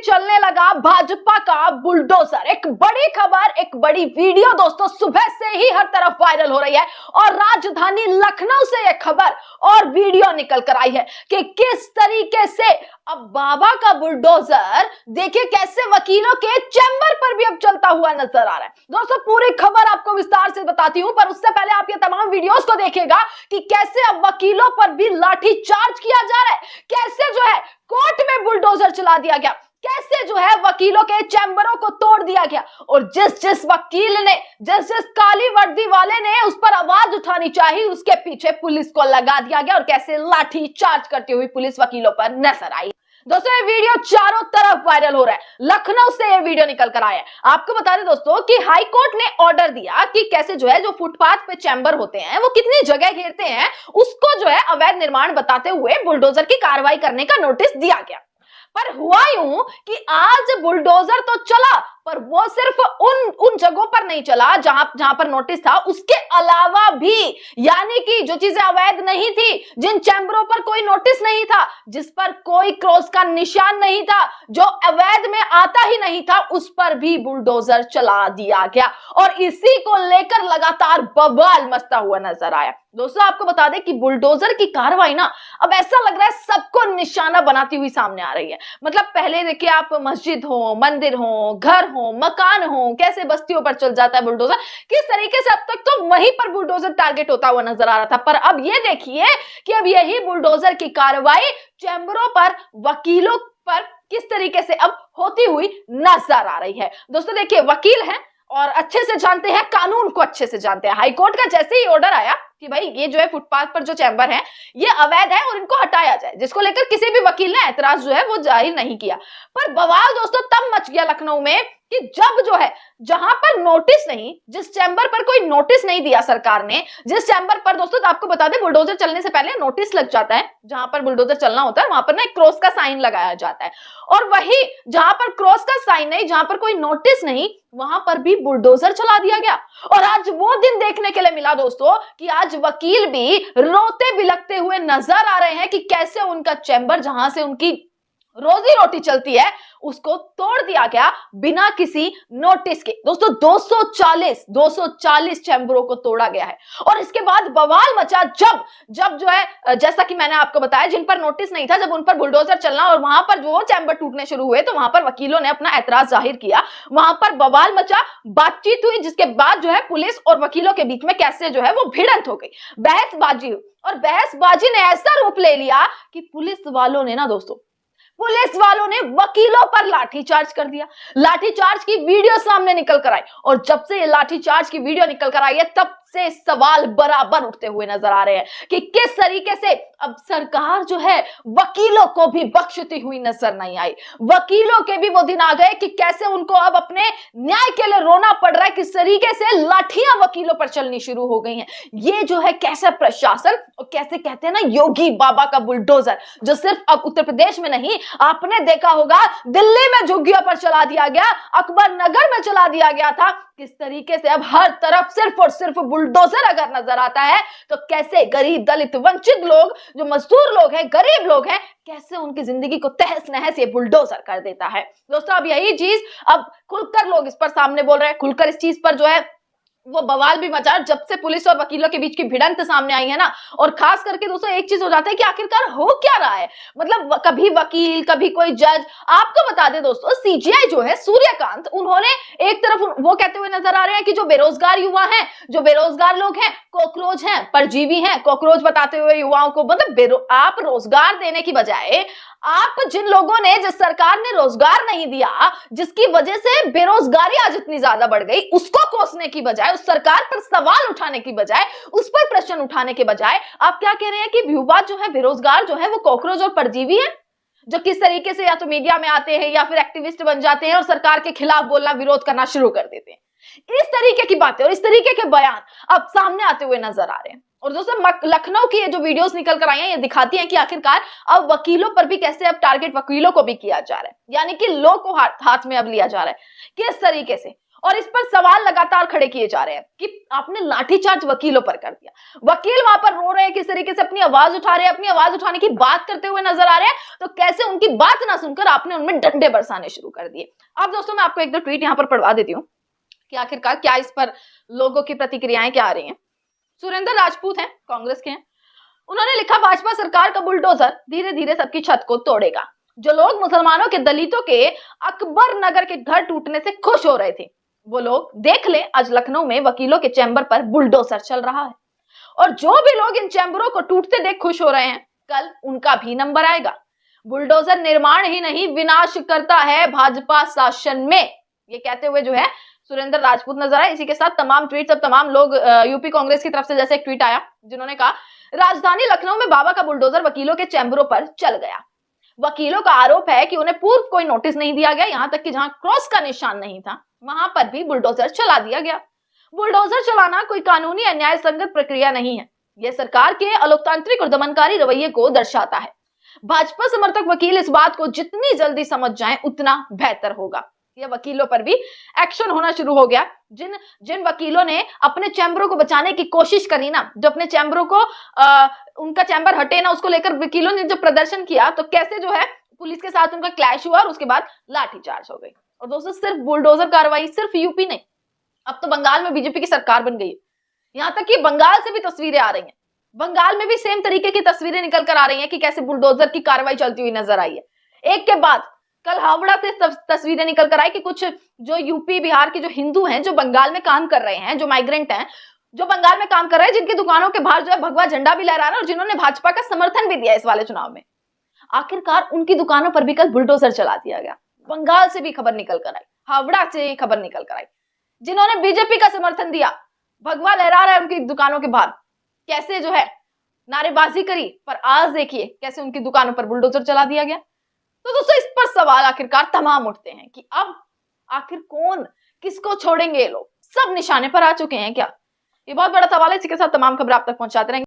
चलने लगा भाजपा का बुलडोजर। एक बड़ी खबर, एक बड़ी वीडियो दोस्तों सुबह से ही हर तरफ वायरल हो रही है और राजधानी लखनऊ से यह खबर और वीडियो निकल कर आई है कि किस तरीके से अब बाबा का बुलडोजर देखिए कैसे वकीलों के चैम्बर पर भी अब चलता हुआ नजर आ रहा है। दोस्तों पूरी खबर आपको विस्तार से बताती हूं, पर उससे पहले आप ये तमाम वीडियोस को देखिएगा कि कैसे अब वकीलों पर भी लाठी चार्ज किया जा रहा है, कैसे जो है कोर्ट में बुलडोजर चला दिया गया, कैसे जो है वकीलों के चैम्बरों को तोड़ दिया गया और जिस वकील ने जिस काली वर्दी वाले ने उस पर आवाज उठानी चाहिए उसके पीछे पुलिस को लगा दिया गया और कैसे लाठी चार्ज करती हुई पुलिस वकीलों पर नजर आई। दोस्तों ये वीडियो चारों तरफ वायरल हो रहा है, लखनऊ से ये वीडियो निकल कर आया है। आपको बता दें दोस्तों कि हाई कोर्ट ने ऑर्डर दिया कि कैसे जो है जो फुटपाथ पे चैम्बर होते हैं वो कितनी जगह घेरते हैं उसको जो है अवैध निर्माण बताते हुए बुलडोजर की कार्रवाई करने का नोटिस दिया गया। पर हुआ यूं कि आज बुलडोजर तो चला पर वो सिर्फ उन जगहों पर नहीं चला जहां पर नोटिस था, उसके अलावा भी यानी कि जो चीजें अवैध नहीं थी, जिन चैम्बरों पर कोई नोटिस नहीं था, जिस पर कोई क्रॉस का निशान नहीं था, जो अवैध में आता ही नहीं था, उस पर भी बुलडोजर चला दिया गया और इसी को लेकर लगातार बवाल मचता हुआ नजर आया। दोस्तों आपको बता दें कि बुलडोजर की कार्रवाई ना अब ऐसा लग रहा है सबको निशाना बनाती हुई सामने आ रही है। मतलब पहले देखिए आप मस्जिद हो, मंदिर हो, घर हो, मकान हो, कैसे बस्तियों पर चल जाता है बुलडोजर, किस तरीके से अब तक तो वहीं पर बुलडोजर टारगेट होता हुआ नजर आ रहा था, पर अब ये देखिए कि अब यही बुलडोजर की कार्रवाई चैम्बरों पर, वकीलों पर किस तरीके से अब होती हुई नजर आ रही है। दोस्तों देखिए वकील हैं और अच्छे से जानते हैं, कानून को अच्छे से जानते हैं। हाईकोर्ट का जैसे ही ऑर्डर आया कि भाई ये जो है फुटपाथ पर जो चैम्बर है ये अवैध है और इनको हटाया जाए, जिसको लेकर किसी भी वकील ने ऐतराज जो है वो जाहिर नहीं किया, पर बवाल दोस्तों तब मच गया लखनऊ में कि जब जो है जहां पर नोटिस नहीं, जिस चैम्बर पर कोई नोटिस नहीं दिया सरकार ने, जिस चैम्बर पर दोस्तों तो आपको बता दें बुलडोजर चलने से पहले नोटिस लग जाता है, जहां पर बुलडोजर चलना होता है वहां पर ना एक क्रॉस का साइन लगाया जाता है और वही जहां पर क्रॉस का साइन नहीं, जहां पर कोई नोटिस नहीं, वहां पर भी बुलडोजर चला दिया गया। और आज वो दिन देखने के लिए मिला दोस्तों कि आज वकील भी रोते बिलखते हुए नजर आ रहे हैं कि कैसे उनका चैम्बर जहां से उनकी रोजी रोटी चलती है उसको तोड़ दिया गया बिना किसी नोटिस के। दोस्तों 240 चैम्बरों को तोड़ा गया है और इसके बाद बवाल मचा जब जो है जैसा कि मैंने आपको बताया जिन पर नोटिस नहीं था, जब उन पर बुलडोजर चलना और वहां पर वो चैम्बर टूटने शुरू हुए तो वहां पर वकीलों ने अपना ऐतराज जाहिर किया, वहां पर बवाल मचा, बातचीत हुई, जिसके बाद जो है पुलिस और वकीलों के बीच में कैसे जो है वो भिड़ंत हो गई, बहसबाजी हुई और बहसबाजी ने ऐसा रूप ले लिया कि पुलिस वालों ने वकीलों पर लाठीचार्ज कर दिया। लाठीचार्ज की वीडियो सामने निकल कर आई और जब से ये लाठीचार्ज की वीडियो निकल कर आई है तब से सवाल बराबर उठते हुए नजर आ रहे हैं कि किस तरीके से अब सरकार जो है वकीलों को भी बख्शती हुई नजर नहीं आई। वकीलों के भी वो दिन आ गए कि कैसे उनको अब अपने न्याय के लिए रोना पड़ रहा है, किस तरीके से लाठियां वकीलों पर चलनी शुरू हो गई हैं। ये जो है कैसे प्रशासन और कैसे कहते हैं ना योगी बाबा का बुलडोजर, जो सिर्फ अब उत्तर प्रदेश में नहीं, आपने देखा होगा दिल्ली में झुग्गियों पर चला दिया गया, अकबर नगर में चला दिया गया था, किस तरीके से अब हर तरफ सिर्फ और सिर्फ बुलडोजर अगर नजर आता है तो कैसे गरीब, दलित, वंचित लोग, जो मजदूर लोग हैं, गरीब लोग हैं, कैसे उनकी जिंदगी को तहस नहस ये बुलडोजर कर देता है। दोस्तों अब यही चीज अब खुलकर लोग इस पर सामने बोल रहे हैं, खुलकर इस चीज पर जो है वो बवाल भी मचा जब से पुलिस और वकीलों के बीच की भिड़ंत सामने आई है ना। और खास करके दोस्तों एक चीज हो जाता है कि आखिरकार हो क्या रहा है, मतलब कभी वकील कभी कोई जज। आपको बता दें दोस्तों सीजीआई जो है सूर्यकांत, उन्होंने एक तरफ वो कहते हुए नजर आ रहे हैं कि जो बेरोजगार युवा हैं, जो बेरोजगार लोग हैं, कॉकरोच हैं, परजीवी हैं, कॉकरोच बताते हुए युवाओं को, मतलब आप रोजगार देने की बजाय आप जिन लोगों ने, जिस सरकार ने रोजगार नहीं दिया, जिसकी वजह से बेरोजगारी आज इतनी ज्यादा बढ़ गई, उसको कोसने की बजाय, उस सरकार पर सवाल उठाने की बजाय, उस पर प्रश्न उठाने के बजाय आप क्या कह रहे हैं कि युवा जो है, बेरोजगार जो है वो कॉकरोच और परजीवी है, जो किस तरीके से या तो मीडिया में आते हैं या फिर एक्टिविस्ट बन जाते हैं और सरकार के खिलाफ बोलना, विरोध करना शुरू कर देते हैं। इस तरीके की बातें और इस तरीके के बयान अब सामने आते हुए नजर आ रहे हैं। और दोस्तों लखनऊ की ये जो वीडियोस निकल कर आई हैं ये दिखाती हैं कि आखिरकार अब वकीलों पर भी कैसे अब टारगेट वकीलों को भी किया जा रहा है, यानी कि लॉ को हाथ में अब लिया जा रहा है किस तरीके से। और इस पर सवाल लगातार खड़े किए जा रहे हैं कि आपने लाठीचार्ज वकीलों पर कर दिया। वकील वहां पर रो रहे हैं, किस तरीके से अपनी आवाज उठा रहे हैं, अपनी आवाज उठाने की बात करते हुए नजर आ रहे हैं, तो कैसे उनकी बात ना सुनकर आपने उनमें डंडे बरसाने शुरू कर दिए। अब दोस्तों मैं आपको एक दो ट्वीट यहां पर पढ़वा देती हूँ कि आखिरकार क्या इस पर लोगों की प्रतिक्रियाएं क्या आ रही हैं। सुरेंद्र राजपूत हैं, कांग्रेस के हैं। उन्होंने लिखा, भाजपा सरकार का बुलडोजर धीरे धीरे सबकी छत को तोड़ेगा। जो लोग मुसलमानों के दलितों के अकबर नगर के घर टूटने से खुश हो रहे थे, वो लोग देख ले आज लखनऊ में वकीलों के चैम्बर पर बुलडोजर चल रहा है। और जो भी लोग इन चैम्बरों को टूटते देख खुश हो रहे हैं, कल उनका भी नंबर आएगा। बुलडोजर निर्माण ही नहीं विनाश करता है भाजपा शासन में, ये कहते हुए जो है सुरेंद्र राजपूत नजर आए। इसी के साथ तमाम ट्वीट, तमाम लोग यूपी कांग्रेस की तरफ से जैसे एक ट्वीट आया जिन्होंने कहा, राजधानी लखनऊ में बाबा का बुलडोजर वकीलों के चैम्बरों पर चल गया। वकीलों का आरोप है कि उन्हें पूर्व कोई नोटिस नहीं दिया गया, यहां तक कि जहां क्रॉस का निशान नहीं था वहां पर भी बुलडोजर चला दिया गया। बुलडोजर चलाना कोई कानूनी या न्याय संगत प्रक्रिया नहीं है, यह सरकार के अलोकतांत्रिक और दमनकारी रवैये को दर्शाता है। भाजपा समर्थक वकील इस बात को जितनी जल्दी समझ जाएं उतना बेहतर होगा। यह वकीलों पर भी एक्शन होना शुरू हो गया। जिन वकीलों ने अपने चैम्बरों को बचाने की कोशिश करी ना, जो अपने चैम्बरों को उनका चैम्बर हटे ना, उसको लेकर वकीलों ने जो प्रदर्शन किया, तो कैसे जो है पुलिस के साथ उनका क्लैश हुआ और उसके बाद लाठीचार्ज हो गई। और दोस्तों सिर्फ बुलडोजर कार्रवाई सिर्फ यूपी नहीं, अब तो बंगाल में बीजेपी की सरकार बन गई है। यहां तक कि बंगाल से भी तस्वीरें आ रही हैं, बंगाल में भी सेम तरीके की तस्वीरें निकल कर आ रही हैं कि कैसे बुलडोजर की कार्रवाई चलती हुई नजर आई है। एक के बाद कल हावड़ा से तस्वीरें निकल कर आई कि कुछ जो यूपी बिहार के जो हिंदू हैं, जो बंगाल में काम कर रहे हैं, जो माइग्रेंट हैं, जो बंगाल में काम कर रहे हैं, जिनकी दुकानों के बाहर जो है भगवा झंडा भी लहरा रहा है और जिन्होंने भाजपा का समर्थन भी दिया इस वाले चुनाव में, आखिरकार उनकी दुकानों पर भी कल बुलडोजर चला दिया गया। बंगाल से भी खबर निकल कर आई, हावड़ा से खबर निकल कर आई, जिन्होंने बीजेपी का समर्थन दिया, भगवा लहरा रहा है उनकी दुकानों के बाहर, कैसे जो है नारेबाजी करी, पर आज देखिए कैसे उनकी दुकानों पर बुलडोजर चला दिया गया। तो दोस्तों इस पर सवाल आखिरकार तमाम उठते हैं कि अब आखिर कौन किसको छोड़ेंगे, ये लोग सब निशाने पर आ चुके हैं क्या? ये बहुत बड़ा सवाल है। इसी के साथ तमाम खबर आप तक पहुंचाते रहेंगे।